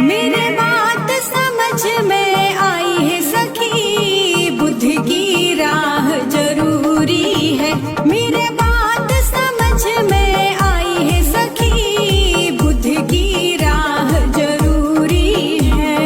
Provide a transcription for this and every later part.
मेरे बात समझ में आई है सखी, बुद्ध की राह जरूरी है। मेरे बात समझ में आई है सखी, बुद्ध की राह जरूरी है।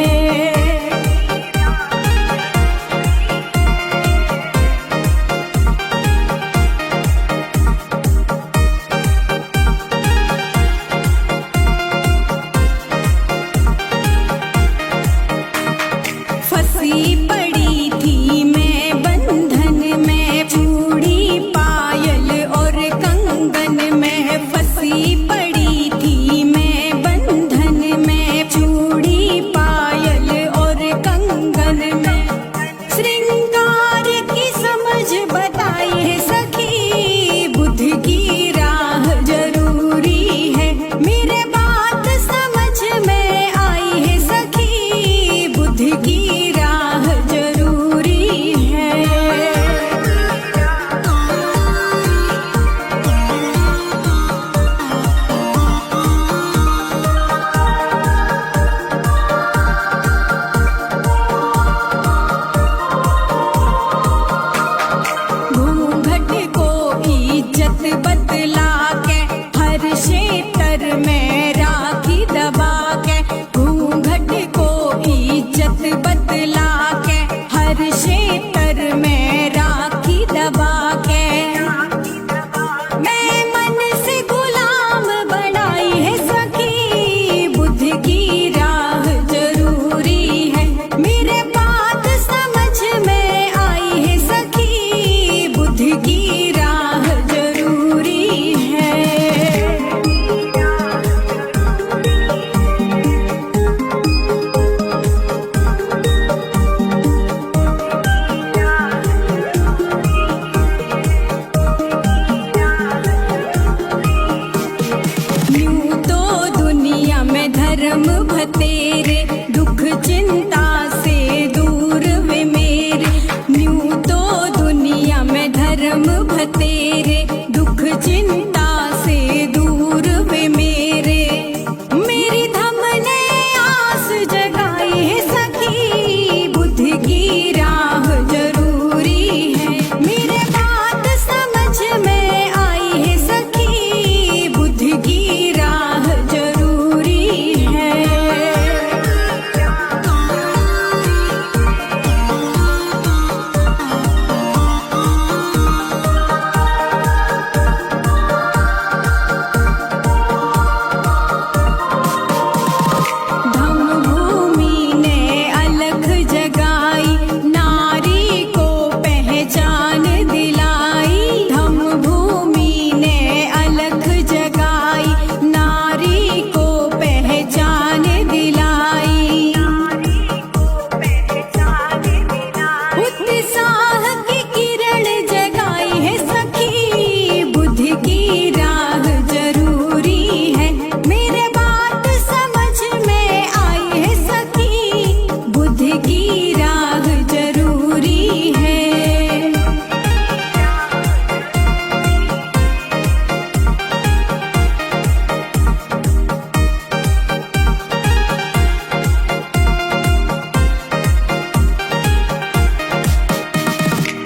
फंसी पड़ी थी मैं बंधन में, चूड़ी पायल और कंगन में। फंसी पड़ी थी मैं बंधन में, चूड़ी पायल और कंगन में। श्रृंगार की समझ बताई है सखी, बुद्ध की राह जरूरी है। मेरे बात समझ में आई है सखी, बुद्ध की राह जरूरी है। घूंघट को इज्जत बतला के, हर क्षेत्र में राखी दबा के। घूंघट को इज्जत बतला के, हर क्षेत्र में राखी दबा के। मैं मन से गुलाम बनाई है सखी, बुद्ध की राह जरूरी है। मेरे बात समझ में आई है सखी, बुद्ध की राह जरूरी है। यूं तो दुनिया में धर्म भतेरे, दुख चिंता से दूर वे मेरे। यूं तो दुनिया में धर्म भतेरे, दुख चिंता से दूर वे मेरे। मेरी धम ने आस जगाई है सखी, बुद्ध की राह जरूरी है। मेरे बात समझ में आई है सखी, बुद्ध की राह जरूरी है। धम्म भूमि ने अलख जगाई, नारी को पहचान दिलाई। धम्म भूमि ने अलख जगाई, नारी को पहचान दिलाई। उत्साह की किरण जगाई है सखी, बुद्ध की राह जरूरी है। मेरे बात समझ में आई है सखी, बुद्ध की राह जरूरी है।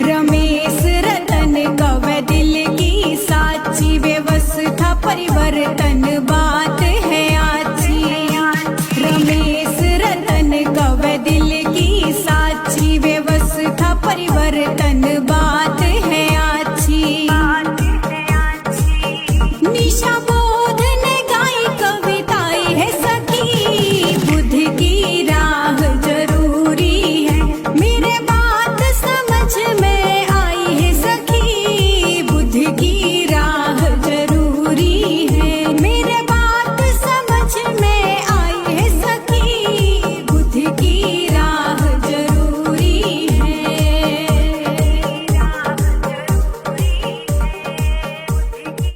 रमेश रतन कव दिल की साची, व्यवस्था परिवर्तन बात है आची। रमेश रतन कव दिल की साची, व्यवस्था परिवर्तन बात है आची। निशा बोध ने गाई कविताई है सखी, बुद्ध की राह जरूरी है। मेरे बात समझ में